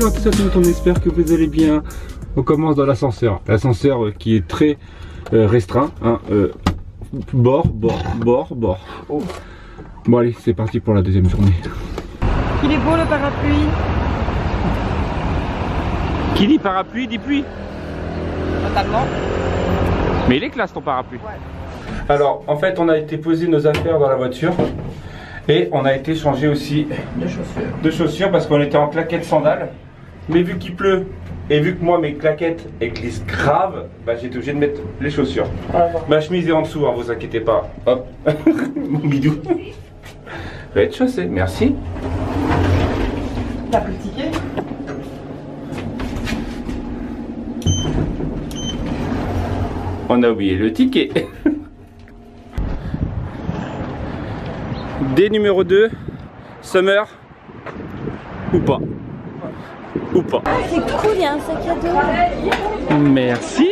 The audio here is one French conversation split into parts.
alors tout on espère que vous allez bien. On commence dans l'ascenseur. L'ascenseur qui est très restreint. Hein, bord. Oh. Bon allez, c'est parti pour la deuxième journée. Il est beau le parapluie. Qui dit parapluie dit pluie. Totalement. Mais il est classe ton parapluie. Ouais. Alors en fait on a été poser nos affaires dans la voiture. Et on a été changer aussi de chaussures parce qu'on était en claquettes sandales. Mais vu qu'il pleut et vu que moi mes claquettes elles glissent grave, bah j'ai été obligé de mettre les chaussures. Ma chemise est en dessous, hein, vous inquiétez pas. Hop, mon bidou. Rez-de-chaussée, merci. T'as pris le ticket? On a oublié le ticket. Dé numéro 2, Summer ou pas. Ou pas. Ah, c'est cool, il y a un sac à dos. Merci.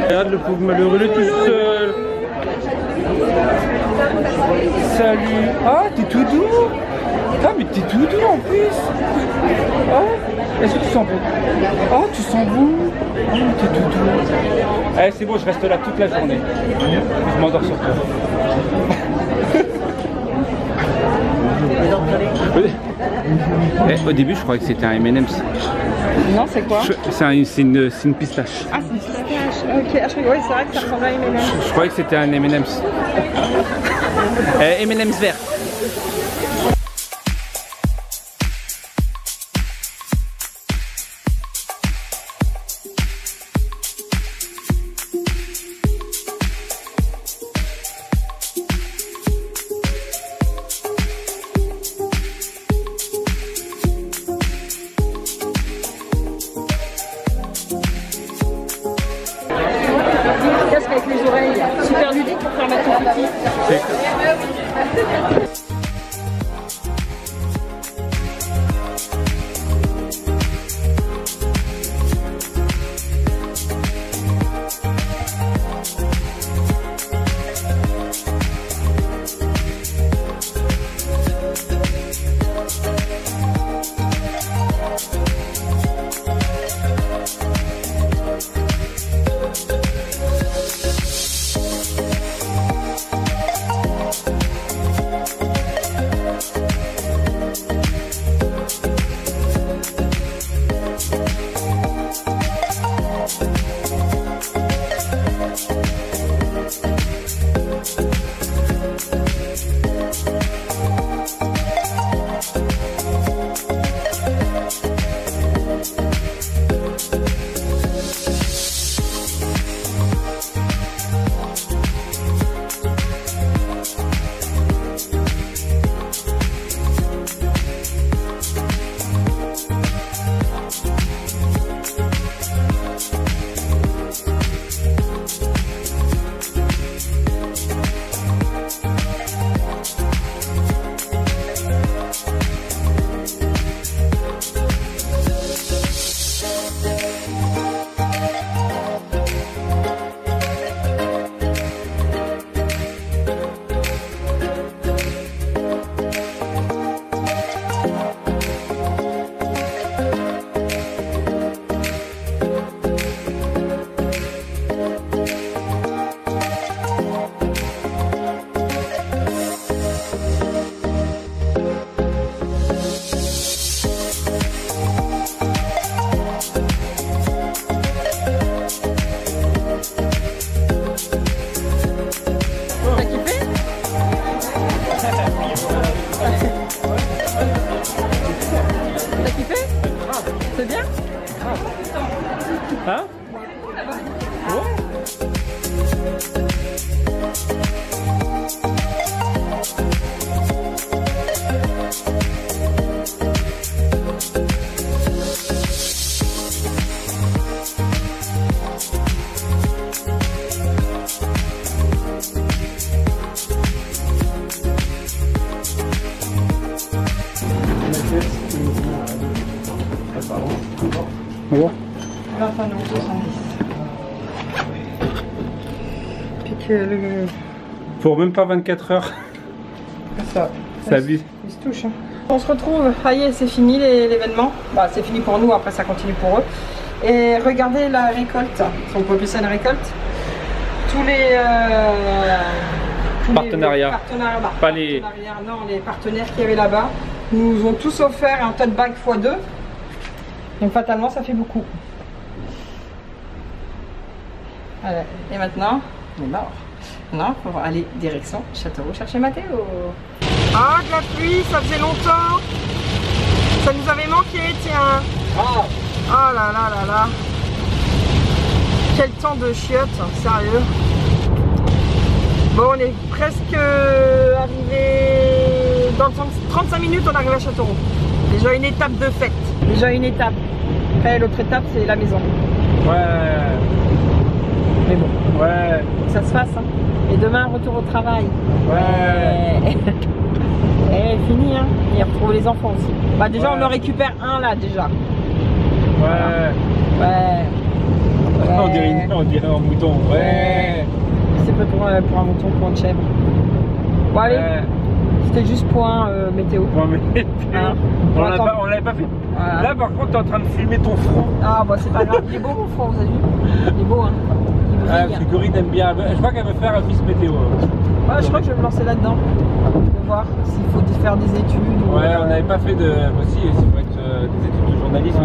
Regarde le pauvre malheureux, il est tout seul. Salut. Ah, t'es tout doux. Ah, mais t'es tout doux en plus. Ah, est-ce que tu sens bon? Ah, tu sens bon. Ah, t'es tout doux. Allez, c'est bon, je reste là toute la journée. Je m'endors sur toi. Au début, je croyais que c'était un M&M's. Non, c'est quoi? C'est une pistache. Ah, c'est une pistache. Ok, oui, c'est vrai que ça ressemble à M&M's. Je croyais que c'était un M&M's. M&M's vert. Casque avec les oreilles. Super ludique pour faire mettre ton petit. Hein? Ouais. Puis que le... Pour même pas 24 heures. Ça vise. Ils se touchent. Hein. On se retrouve, aïe, c'est fini l'événement. Bah, c'est fini pour nous, après ça continue pour eux. Et regardez la récolte, si on peut appeler ça une récolte. Tous les partenariats. Pas les... Non, les partenaires qu'il y avait là-bas nous ont tous offert un tote bag x2. Donc fatalement ça fait beaucoup. Voilà. Et maintenant, on est mort. Non, on va aller direction Châteauroux chercher Mathéo. Ah, de la pluie, ça faisait longtemps. Ça nous avait manqué, tiens. Oh là là là là. Quel temps de chiottes, sérieux. Bon, on est presque arrivé. Dans 35 minutes, on arrive à Châteauroux. Déjà une étape de fête. Déjà une étape. Après, l'autre étape, c'est la maison. Ouais. Mais bon. Ouais. Ça se fasse, hein. Et demain, retour au travail. Ouais. Et fini, hein. Et retrouver les enfants aussi. Bah déjà, on en récupère un là, déjà. Ouais. Ouais. On dirait un mouton. Ouais. C'est pas pour un mouton, pour une chèvre. Bon, allez. Ouais. C'était juste point météo. Point météo. Hein, on l'avait pas fait. Voilà. Là, par contre, t'es en train de filmer ton front. Ah, bah c'est pas grave. Il est beau, mon front, vous avez vu? Il est beau, hein. Ah, parce que Corinne aime bien. Je crois qu'elle veut faire un Miss Météo. Ouais, je crois que je vais me lancer là-dedans. De voir s'il faut faire des études. Ou ouais, on n'avait pas fait de. Aussi, c'est vrai que des études de journalisme,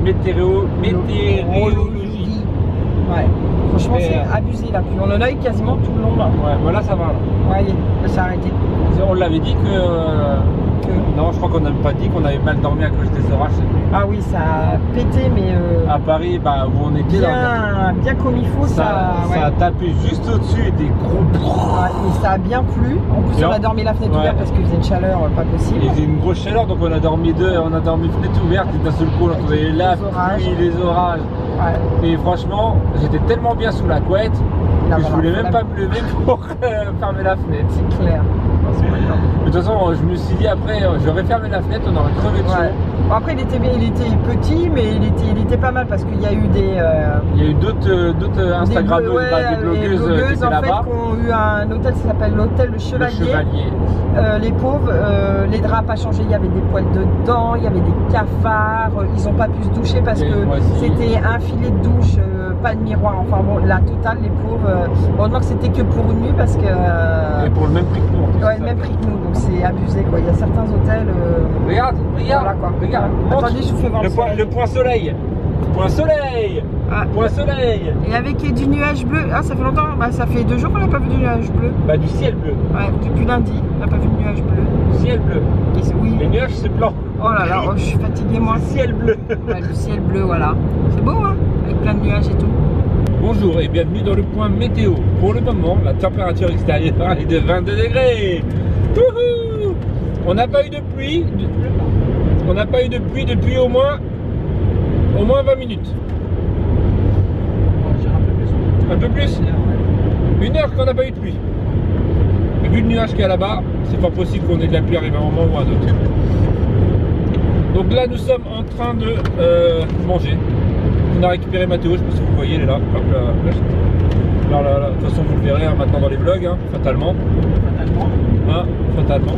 météorologie. Ouais. Franchement, c'est abusé la pluie. On en a eu quasiment tout le long là. Ouais, voilà, ça va. Là. Ouais, ça s'est arrêté. On l'avait dit que. Non, je crois qu'on n'avait pas dit qu'on avait mal dormi à cause des orages cette nuit. Ah oui, ça a pété, mais. À Paris, bah, où on était bien comme il faut, ça a tapé juste au-dessus et des gros. Ouais, mais ça a bien plu. En plus, on a dormi la fenêtre ouverte parce qu'il faisait une chaleur pas possible. Il faisait une grosse chaleur, donc on a dormi fenêtre ouverte et d'un seul coup, on avait la pluie, les orages. Ouais. Et franchement, j'étais tellement bien sous la couette que je voulais même pas me lever pour fermer la fenêtre. C'est clair. De toute façon, je me suis dit après, j'aurais fermé la fenêtre, on aurait crevé dessus. Ouais. Bon, après, il était petit, mais il était pas mal parce qu'il y a eu des. Il y a eu d'autres Instagrammeuses, des blogueuses qui étaient là-bas. Qui ont eu un hôtel, ça s'appelle l'hôtel Le Chevalier. Les pauvres, les draps pas changés, il y avait des poils dedans, il y avait des cafards, ils n'ont pas pu se doucher parce que c'était un filet de douche, pas de miroir, enfin bon, la totale, les pauvres. Heureusement que c'était que pour une nuit parce que. Et pour le même prix que nous. Ouais, le même prix que nous, donc c'est abusé quoi. Il y a certains hôtels. Regarde, voilà, quoi. Regarde. Attendez, je vous fais voir le point soleil. Point soleil. Ah. Point soleil. Et avec du nuage bleu. Ah, ça fait longtemps. Bah, ça fait 2 jours qu'on n'a pas vu du nuage bleu. Bah, du ciel bleu. Ouais, depuis lundi, on n'a pas vu de nuage bleu. Du ciel bleu. Oui. Les nuages, c'est blanc. Oh là là, je suis fatiguée moi. Le ciel bleu. Ouais, le ciel bleu, voilà. C'est beau, hein, avec plein de nuages et tout. Bonjour et bienvenue dans le point météo. Pour le moment, la température extérieure est de 22 degrés. Wouhou! On n'a pas eu de pluie. On n'a pas eu de pluie depuis au moins 20 minutes. Un peu plus. 1 heure qu'on n'a pas eu de pluie. Et vu le nuage qu'il y a là-bas, c'est pas possible qu'on ait de la pluie arriver à un moment ou à un autre. Donc là, nous sommes en train de manger. On a récupéré Mathéo, je sais pas si vous voyez, elle est là. Hop là. De toute façon, vous le verrez hein, maintenant dans les vlogs, hein, fatalement. Fatalement.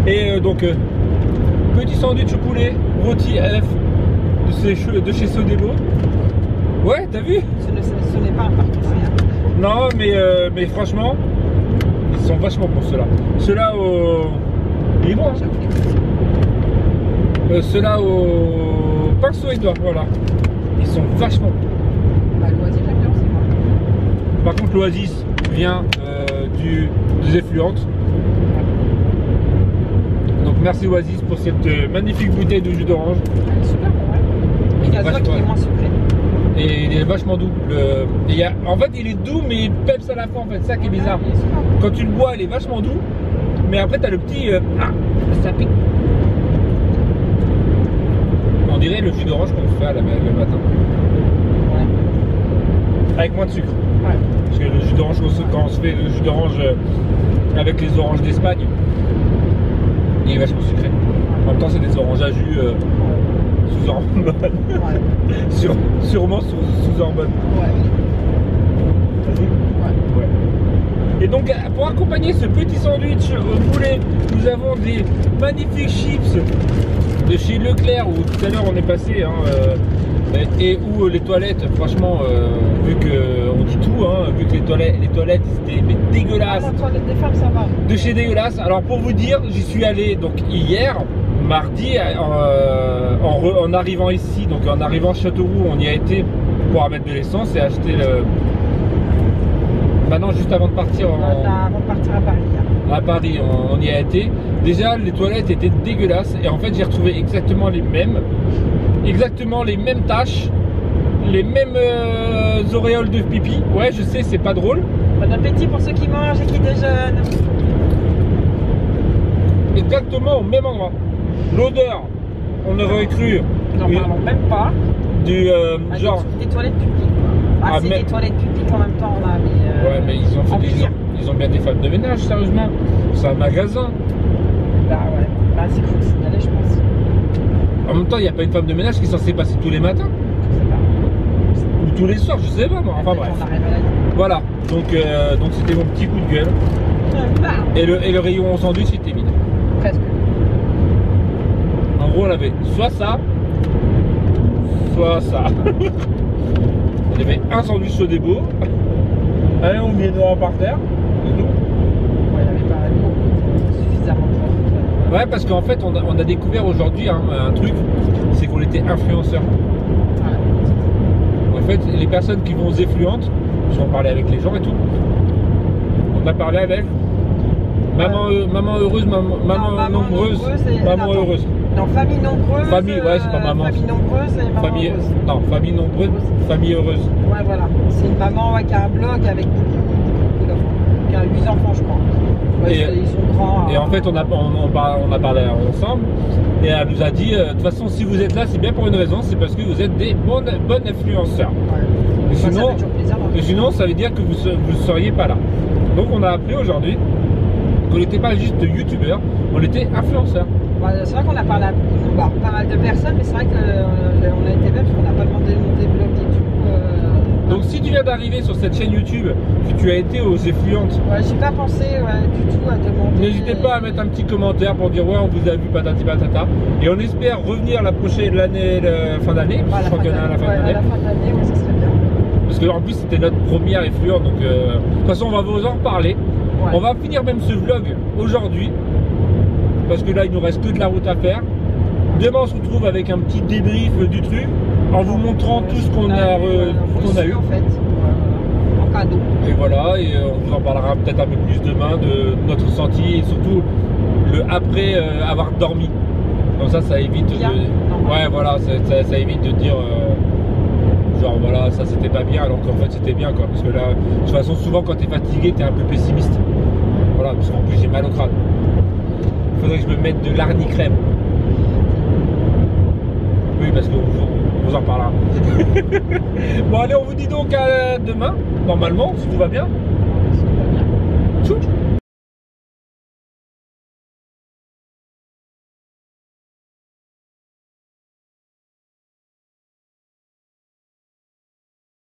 Et donc, petit sandwich au poulet, rôti F de chez Sodebo. Ouais, t'as vu? Ce n'est pas un partenariat. Non, mais franchement, ils sont vachement bons ceux-là. Ceux-là au. Il est bon, hein. Ceux-là au pinceau et doigts, voilà. Ils sont vachement bons. Bah, l'Oasis, j'aime bien aussi, moi. Par contre, l'Oasis vient des effluentes. Donc merci Oasis pour cette magnifique bouteille de jus d'orange. Elle est super bon, ouais. Et il y a qui est moins sucré. Et il est vachement doux. En fait, il est doux, mais il peps à la fin. En fait, c'est ça qui est bizarre. Quand tu le bois, il est vachement doux, mais après, tu as le petit. Ça pique. On dirait le jus d'orange qu'on fait le matin. Ouais. Avec moins de sucre. Ouais. Parce que le jus d'orange, quand on se fait le jus d'orange avec les oranges d'Espagne, il est vachement sucré. En même temps, c'est des oranges à jus sous hormones. Ouais. Sûrement sous hormones. Ouais. Ouais. Et donc pour accompagner ce petit sandwich au poulet, nous avons des magnifiques chips de chez Leclerc où tout à l'heure on est passé et où les toilettes, franchement, vu qu'on dit tout, vu que les toilettes c'était dégueulasse. Ah, la toilette des femmes, ça va. De chez dégueulasse. Alors pour vous dire, j'y suis allé donc hier, mardi, en arrivant ici, donc en arrivant à Châteauroux, on y a été pour mettre de l'essence et acheter le. Maintenant, juste avant de partir Avant de partir à Paris. à Paris, on y a été. Déjà, les toilettes étaient dégueulasses et en fait, j'ai retrouvé exactement les mêmes taches, les mêmes auréoles de pipi. Ouais, je sais, c'est pas drôle. Bon appétit pour ceux qui mangent et qui déjeunent. Exactement au même endroit. L'odeur, on aurait cru. N'en parlons même pas. Du genre. Des toilettes publiques. Ah, c'est mais... des toilettes publiques en même temps là, mais. Ouais, mais ils ont bien des femmes de ménage, sérieusement. C'est un magasin. Bah ouais. Bah c'est fou de signaler, je pense. En même temps, il n'y a pas une femme de ménage qui est censée passer tous les matins. Je sais pas. Ou tous les soirs, je sais pas moi. Enfin bref. Voilà. Donc c'était mon petit coup de gueule. Et le rayon sandwich était vide. Presque. En gros, on avait soit ça, soit ça. On avait un sandwich au débo, un ouvrier noir par terre, et nous. Ouais, il n'y avait pas suffisamment de. Ouais, parce qu'en fait, on a découvert aujourd'hui un truc, c'est qu'on était influenceurs. Ouais. En fait, les personnes qui vont aux effluentes, parce qu'on parlait avec les gens et tout, on a parlé avec maman heureuse, maman nombreuse, maman heureuse. Non, famille nombreuse. Famille, ouais, c'est pas maman. Famille nombreuse et maman heureuse. Non, famille nombreuse, famille heureuse. Ouais, voilà. C'est une maman qui a un blog avec beaucoup d'enfants. Qui a 8 enfants, je crois. Ouais, ils sont grands. Et en fait, on a parlé ensemble. Et elle nous a dit, de toute façon, si vous êtes là, c'est bien pour une raison, c'est parce que vous êtes des bonnes influenceurs. Ouais. Et Ça sinon, fait toujours plaisir, hein. sinon, ça veut dire que vous ne seriez pas là. Donc, on a appris aujourd'hui qu'on n'était pas juste youtubeurs, on était influenceurs. Ouais, c'est vrai qu'on a parlé à pas mal de personnes, mais c'est vrai qu'on a été bête parce qu'on n'a pas demandé de monter blog et tout. Donc si tu viens d'arriver sur cette chaîne YouTube, que tu as été aux effluentes, ouais, j'ai pas pensé du tout à demander. N'hésitez pas à mettre un petit commentaire pour dire ouais on vous a vu patati patata. Et on espère revenir la fin d'année, Ouais, je crois qu'il y en a à la fin d'année. À la fin de l'année, ouais, ça serait bien. Parce qu'en plus c'était notre première effluente, donc de toute façon on va vous en reparler. Ouais. On va finir même ce vlog aujourd'hui, parce que là il nous reste que de la route à faire. Demain on se retrouve avec un petit débrief du truc, en vous montrant tout ce qu'on a eu. En fait, en cadeau. Et voilà, et on vous en parlera peut-être un peu plus demain de notre ressenti et surtout le après avoir dormi. Comme ça évite Bien. de. Ouais, voilà, ça évite de dire genre voilà, ça c'était pas bien alors qu'en fait c'était bien quoi. Parce que là, de toute façon, souvent quand t'es fatigué, t'es un peu pessimiste. Voilà, parce qu'en plus j'ai mal au crâne. Il faudrait que je me mette de l'arnicrème. Oui, parce qu'on vous en parlera. Bon, allez, on vous dit donc à demain, normalement, si tout va bien. Tchou.